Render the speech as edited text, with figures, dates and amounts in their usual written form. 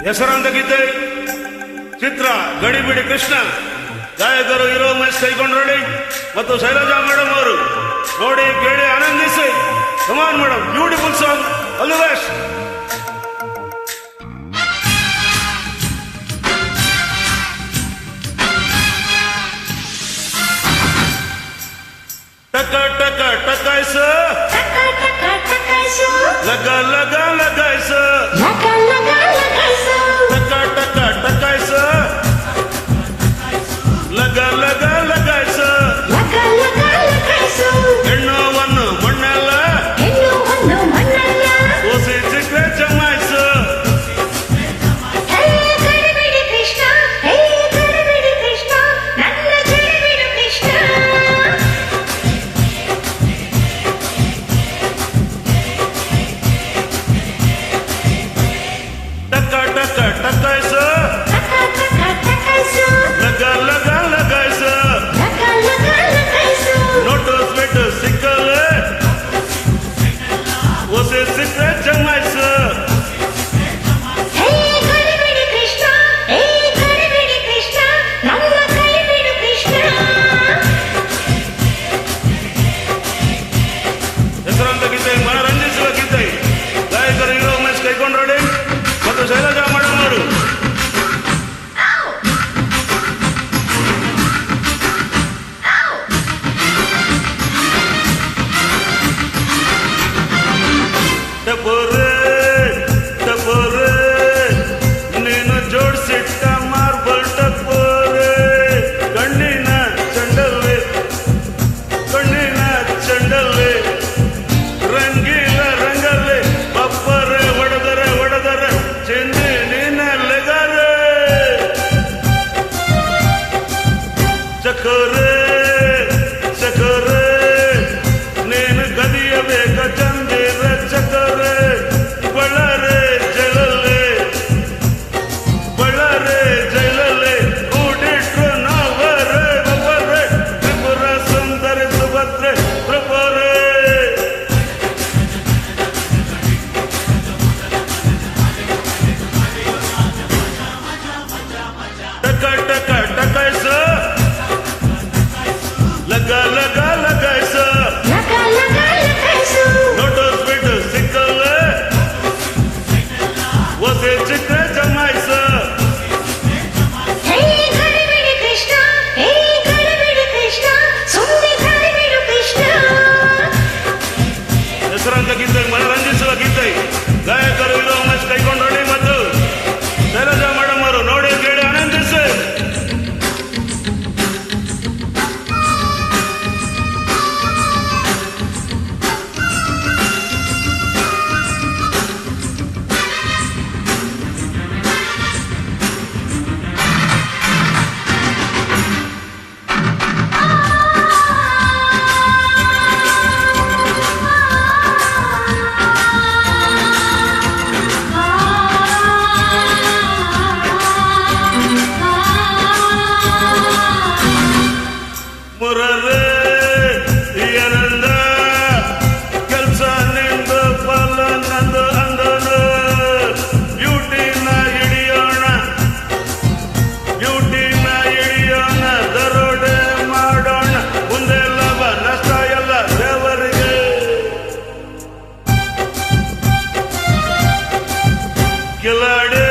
ಹೆಸರಾಂತ ಗೀತೆ ಚಿತ್ರ ಗಡಿಬಿಡಿ ಕೃಷ್ಣ, ಗಾಯಕರು ಹೀರೋ ಮಹೇಶ್ ಕೈಕೊಂಡ್ರಳ್ಳಿ ಮತ್ತು ಶೈಲಜಾ ಮೇಡಮ್ ಅವರು. ನೋಡಿ ಕೇಳಿ ಆನಂದಿಸಿ. ಕಮಾನ್ madam, beautiful song, all the best. ಟಕ ಟಕ ಟಕಾಯ್ಸ, ಲಗ ಲಗ ಲಗಾಯ್ಸ, ಟಕ ಟಕ ಟಕಾಯ್ಸ, ಲಗ ಲಗ ಲಗಾಯ್ಸ. ಹೆಣ್ಣುವನ್ನು ಮಣ್ಣಲ್ಲ ಓಸಿ ಚಿಕ್ರೆ ಜಮಾಯ್ಸ. ಟಕ ಟಕ ಟಕಾಯ್ಸ, ಲಗ ಲಗ ಲಗಾಯ್ಸ. ನೋಟು ಸ್ವೆಟ್ ಸಿಕ್ಕಲೆ ಓಸಿ ಸಿಕ್ರೆ ಜಮಾಯ್ಸ. ಹೆಸರಾಂತ ಗೀತೆ, ಮನರಂಜಿಸುವ ಗೀತೆ, ಗಾಯಕರು ಹೀರೋ ಮಹೇಶ್ ಕೈಕೊಂಡ್ರಳ್ಳಿ ಮತ್ತು ಶೈಲಜಾ ಮೇಡಮ್ ಅವರು. ಟಪೋರೆ ಟಪೋರೆ ನೀನು ಜೋಡಿಸಿಟ್ಟ ಮಾರ್ಬಲ್ ಟಪೋರೆ. ಕಣ್ಣಿನ ಚಂಡಲ್ಲೆ ಕಣ್ಣಿನ ಚಂಡಲ್ಲೆ, ರಂಗಿಲ ರಂಗಲ್ಲೆ, ಬಪ್ಪರೆ ಹೊಡೆದರೆ ಹೊಡೆದರೆ ಚೆಂದಿ ನೀನಲ್ಲೆಗಾರೆ. ಚಕೋರೆ ಚಕೋರೆ ನೀನು ಗದಿಯಬೇಕ ಚಂದಿರ ಚಕೋರೆ. ಬಳ್ಳಾರೆ ಜೈಲಲ್ಲಿ ಬಳ್ಳಾರೆ ಜೈಲಲ್ಲಿ ಕೂಡಿಟ್ರು ನಾವರೆ ಬಬ್ಬರೆ. ತ್ರಿಪುರ ಸುಂದರಿ ಸುಭದ್ರೆ ತ್ರಿಪುರೆ. ಟಕ ಟಕ ಟಕಾಯ್ಸ, ಲಗ ಲಗ ಲಗಾಯ್ಸ. Note speed ಸಿಕ್ಕಲೆ ಓಸಿ ಚಿಕ್ರೆ ಜಮಾಯ್ಸ. ಹೆಸರಾಂತ ಗೀತೆ, ಮನರಂಜಿಸುವ ಗೀತೆ, ಗಾಯಕರು ಹೀರೋ ಮಹೇಶ್ ಕೈಕೊಂಡ್ರಳ್ಳಿ ಮತ್ತು ಶೈಲಜಾ ಮೇಡಮ್ ಅವರು. ನೋಡಿ ಕೇಳಿ ಆನಂದಿಸಿ. ಮುರರೆ ಏನಂದ ಕೆಲ್ಸ ನಿಂದು ಫಲ ನಂದು ಅಂದನು. ಬ್ಯೂಟಿನ ಹಿಡಿಯೋಣ ಬ್ಯೂಟಿನ ಹಿಡಿಯೋಣ, ದರೋಡೆ ಮಾಡೋಣ, ಮುಂದೆ ಲಾಭ ನಷ್ಟ ಎಲ್ಲ ದೇವರಿಗೆ. ಕಿಲಾಡಿ